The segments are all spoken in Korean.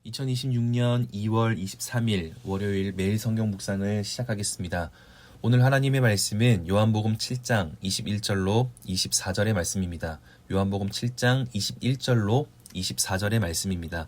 2026년 2월 23일 월요일 매일 성경 묵상을 시작하겠습니다. 오늘 하나님의 말씀은 요한복음 7장 21절로 24절의 말씀입니다. 요한복음 7장 21절로 24절의 말씀입니다.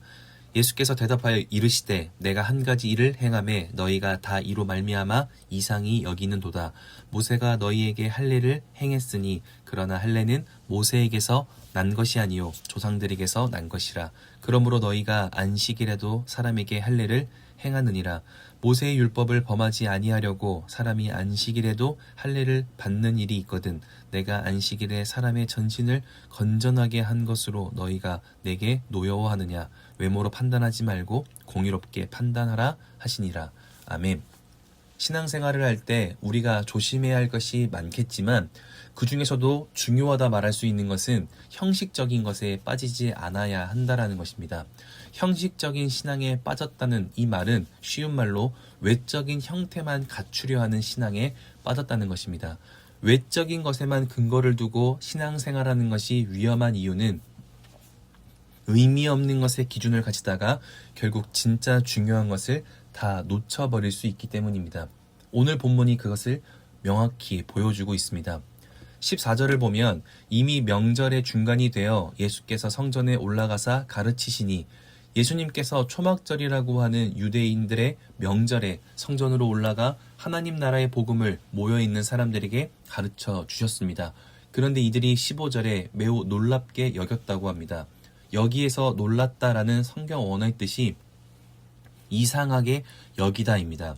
예수께서 대답하여 이르시되 내가 한 가지 일을 행하매 너희가 다 이로 말미암아 이상히 여기는도다. 모세가 너희에게 할례를 행했으니 그러나 할례는 모세에게서 난 것이 아니요 조상들에게서 난 것이라. 그러므로 너희가 안식일에도 사람에게 할례를 행하느니라. 모세의 율법을 범하지 아니하려고 사람이 안식일에도 할례를 받는 일이 있거든. 내가 안식일에 사람의 전신을 건전하게 한 것으로 너희가 내게 노여워하느냐. 외모로 판단하지 말고 공의롭게 판단하라 하시니라. 아멘. 신앙생활을 할 때 우리가 조심해야 할 것이 많겠지만 그 중에서도 중요하다 말할 수 있는 것은 형식적인 것에 빠지지 않아야 한다라는 것입니다. 형식적인 신앙에 빠졌다는 이 말은 쉬운 말로 외적인 형태만 갖추려 하는 신앙에 빠졌다는 것입니다. 외적인 것에만 근거를 두고 신앙생활하는 것이 위험한 이유는 의미 없는 것에 기준을 가지다가 결국 진짜 중요한 것을 다 놓쳐버릴 수 있기 때문입니다. 오늘 본문이 그것을 명확히 보여주고 있습니다. 14절을 보면 이미 명절의 중간이 되어 예수께서 성전에 올라가사 가르치시니, 예수님께서 초막절이라고 하는 유대인들의 명절에 성전으로 올라가 하나님 나라의 복음을 모여있는 사람들에게 가르쳐 주셨습니다. 그런데 이들이 15절에 매우 놀랍게 여겼다고 합니다. 여기에서 놀랐다라는 성경 원어의 뜻이 이상하게 여기다입니다.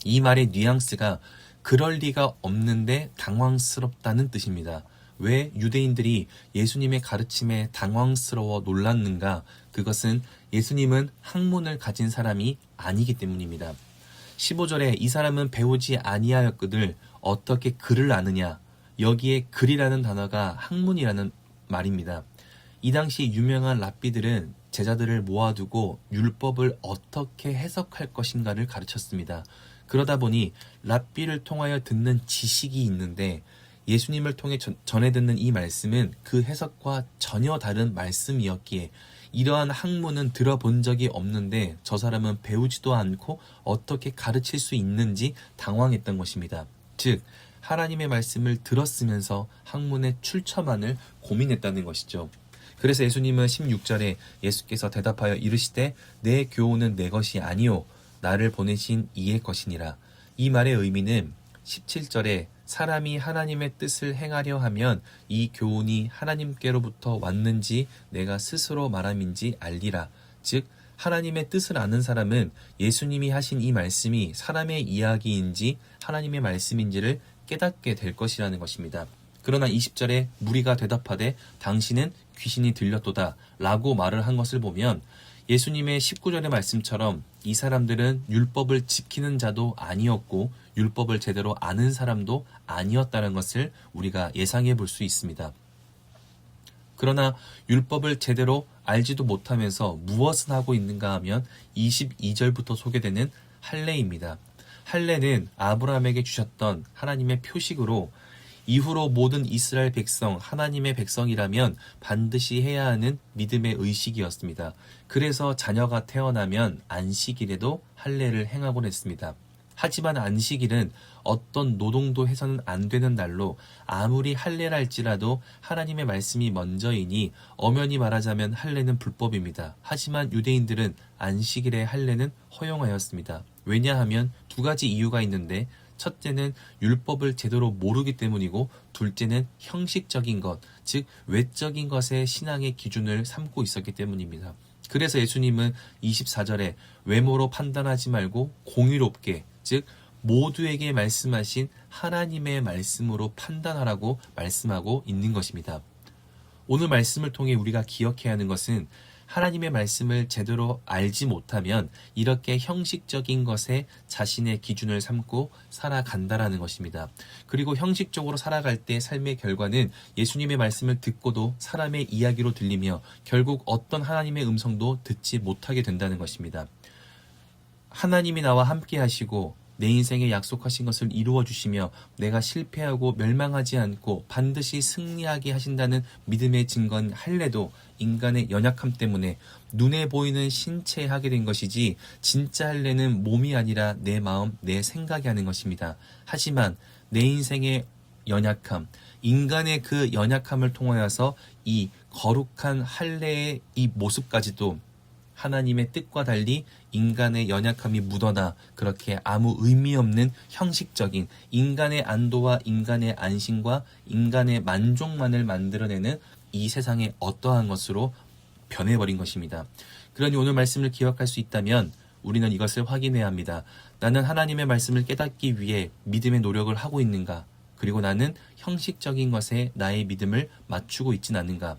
이 말의 뉘앙스가 그럴 리가 없는데 당황스럽다는 뜻입니다. 왜 유대인들이 예수님의 가르침에 당황스러워 놀랐는가? 그것은 예수님은 학문을 가진 사람이 아니기 때문입니다. 15절에 이 사람은 배우지 아니하였거늘 어떻게 글을 아느냐? 여기에 글이라는 단어가 학문이라는 말입니다. 이 당시 유명한 랍비들은 제자들을 모아두고 율법을 어떻게 해석할 것인가를 가르쳤습니다. 그러다 보니 랍비를 통하여 듣는 지식이 있는데 예수님을 통해 전해 듣는 이 말씀은 그 해석과 전혀 다른 말씀이었기에 이러한 학문은 들어본 적이 없는데 저 사람은 배우지도 않고 어떻게 가르칠 수 있는지 당황했던 것입니다. 즉 하나님의 말씀을 들었으면서 학문의 출처만을 고민했다는 것이죠. 그래서 예수님은 16절에 예수께서 대답하여 이르시되 내 교훈은 내 것이 아니요 나를 보내신 이의 것이니라. 이 말의 의미는 17절에 사람이 하나님의 뜻을 행하려 하면 이 교훈이 하나님께로부터 왔는지 내가 스스로 말함인지 알리라. 즉 하나님의 뜻을 아는 사람은 예수님이 하신 이 말씀이 사람의 이야기인지 하나님의 말씀인지를 깨닫게 될 것이라는 것입니다. 그러나 20절에 무리가 대답하되 당신은 귀신이 들렸도다 라고 말을 한 것을 보면 예수님의 19절의 말씀처럼 이 사람들은 율법을 지키는 자도 아니었고 율법을 제대로 아는 사람도 아니었다는 것을 우리가 예상해 볼 수 있습니다. 그러나 율법을 제대로 알지도 못하면서 무엇을 하고 있는가 하면 22절부터 소개되는 할례입니다. 할례는 아브라함에게 주셨던 하나님의 표식으로 이후로 모든 이스라엘 백성, 하나님의 백성이라면 반드시 해야 하는 믿음의 의식이었습니다. 그래서 자녀가 태어나면 안식일에도 할례를 행하곤 했습니다. 하지만 안식일은 어떤 노동도 해서는 안 되는 날로 아무리 할례라 할지라도 하나님의 말씀이 먼저이니 엄연히 말하자면 할례는 불법입니다. 하지만 유대인들은 안식일에 할례는 허용하였습니다. 왜냐하면 두 가지 이유가 있는데 첫째는 율법을 제대로 모르기 때문이고 둘째는 형식적인 것, 즉 외적인 것의 신앙의 기준을 삼고 있었기 때문입니다. 그래서 예수님은 24절에 외모로 판단하지 말고 공의롭게, 즉 모두에게 말씀하신 하나님의 말씀으로 판단하라고 말씀하고 있는 것입니다. 오늘 말씀을 통해 우리가 기억해야 하는 것은 하나님의 말씀을 제대로 알지 못하면 이렇게 형식적인 것에 자신의 기준을 삼고 살아간다라는 것입니다. 그리고 형식적으로 살아갈 때 삶의 결과는 예수님의 말씀을 듣고도 사람의 이야기로 들리며 결국 어떤 하나님의 음성도 듣지 못하게 된다는 것입니다. 하나님이 나와 함께 하시고 내 인생에 약속하신 것을 이루어 주시며 내가 실패하고 멸망하지 않고 반드시 승리하게 하신다는 믿음의 증거인 할례도 인간의 연약함 때문에 눈에 보이는 신체에 하게 된 것이지 진짜 할례는 몸이 아니라 내 마음, 내 생각이 하는 것입니다. 하지만 내 인생의 연약함, 인간의 그 연약함을 통하여서 이 거룩한 할례의 이 모습까지도 하나님의 뜻과 달리 인간의 연약함이 묻어나 그렇게 아무 의미 없는 형식적인 인간의 안도와 인간의 안심과 인간의 만족만을 만들어내는 이 세상의 어떠한 것으로 변해버린 것입니다. 그러니 오늘 말씀을 기억할 수 있다면 우리는 이것을 확인해야 합니다. 나는 하나님의 말씀을 깨닫기 위해 믿음의 노력을 하고 있는가? 그리고 나는 형식적인 것에 나의 믿음을 맞추고 있진 않는가?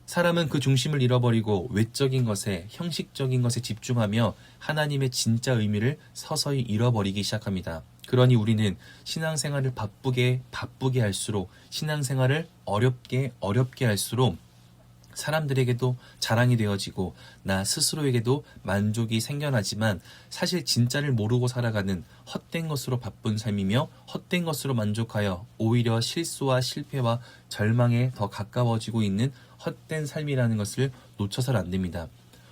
사람은 그 중심을 잃어버리고 외적인 것에, 형식적인 것에 집중하며 하나님의 진짜 의미를 서서히 잃어버리기 시작합니다. 그러니 우리는 신앙생활을 바쁘게 할수록, 신앙생활을 어렵게 할수록 사람들에게도 자랑이 되어지고 나 스스로에게도 만족이 생겨나지만 사실 진짜를 모르고 살아가는 헛된 것으로 바쁜 삶이며 헛된 것으로 만족하여 오히려 실수와 실패와 절망에 더 가까워지고 있는 헛된 삶이라는 것을 놓쳐서는 안 됩니다.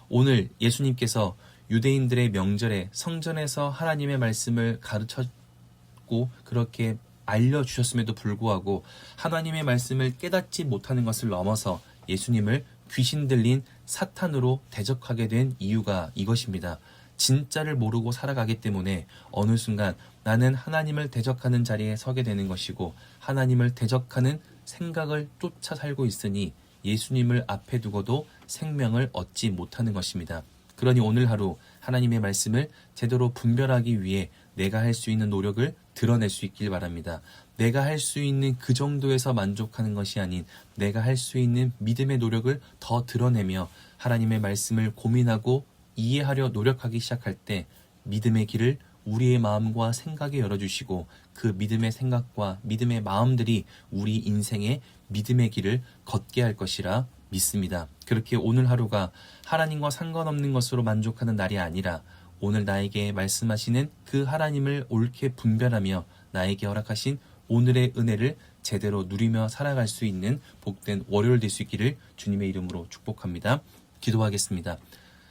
오늘 예수님께서 유대인들의 명절에 성전에서 하나님의 말씀을 가르쳤고 그렇게 알려주셨음에도 불구하고 하나님의 말씀을 깨닫지 못하는 것을 넘어서 예수님을 귀신 들린 사탄으로 대적하게 된 이유가 이것입니다. 진짜를 모르고 살아가기 때문에 어느 순간 나는 하나님을 대적하는 자리에 서게 되는 것이고 하나님을 대적하는 생각을 쫓아 살고 있으니 예수님을 앞에 두고도 생명을 얻지 못하는 것입니다. 그러니 오늘 하루 하나님의 말씀을 제대로 분별하기 위해 내가 할 수 있는 노력을 드러낼 수 있길 바랍니다. 내가 할 수 있는 그 정도에서 만족하는 것이 아닌 내가 할 수 있는 믿음의 노력을 더 드러내며 하나님의 말씀을 고민하고 이해하려 노력하기 시작할 때 믿음의 길을 우리의 마음과 생각에 열어주시고 그 믿음의 생각과 믿음의 마음들이 우리 인생의 믿음의 길을 걷게 할 것이라 믿습니다. 그렇게 오늘 하루가 하나님과 상관없는 것으로 만족하는 날이 아니라 오늘 나에게 말씀하시는 그 하나님을 옳게 분별하며 나에게 허락하신 오늘의 은혜를 제대로 누리며 살아갈 수 있는 복된 월요일 될 수 있기를 주님의 이름으로 축복합니다. 기도하겠습니다.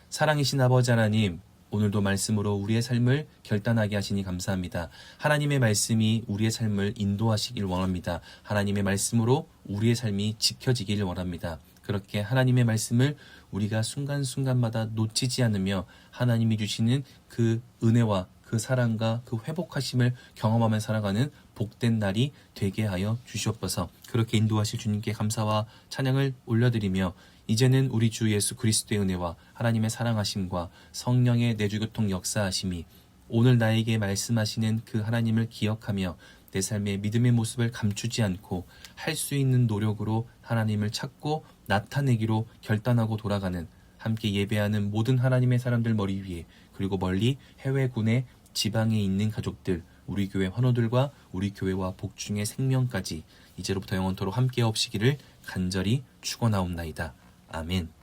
사랑이신 아버지 하나님, 오늘도 말씀으로 우리의 삶을 결단하게 하시니 감사합니다. 하나님의 말씀이 우리의 삶을 인도하시길 원합니다. 하나님의 말씀으로 우리의 삶이 지켜지길 원합니다. 그렇게 하나님의 말씀을 우리가 순간순간마다 놓치지 않으며 하나님이 주시는 그 은혜와 그 사랑과 그 회복하심을 경험하며 살아가는 복된 날이 되게 하여 주시옵소서. 그렇게 인도하실 주님께 감사와 찬양을 올려드리며 이제는 우리 주 예수 그리스도의 은혜와 하나님의 사랑하심과 성령의 내주교통 역사하심이 오늘 나에게 말씀하시는 그 하나님을 기억하며 내 삶의 믿음의 모습을 감추지 않고 할 수 있는 노력으로 하나님을 찾고 나타내기로 결단하고 돌아가는 함께 예배하는 모든 하나님의 사람들 머리 위에 그리고 멀리 해외 군내 지방에 있는 가족들 우리 교회 환우들과 우리 교회와 복중의 생명까지 이제로부터 영원토록 함께 없시기를 간절히 축원하옵나이다. 아멘.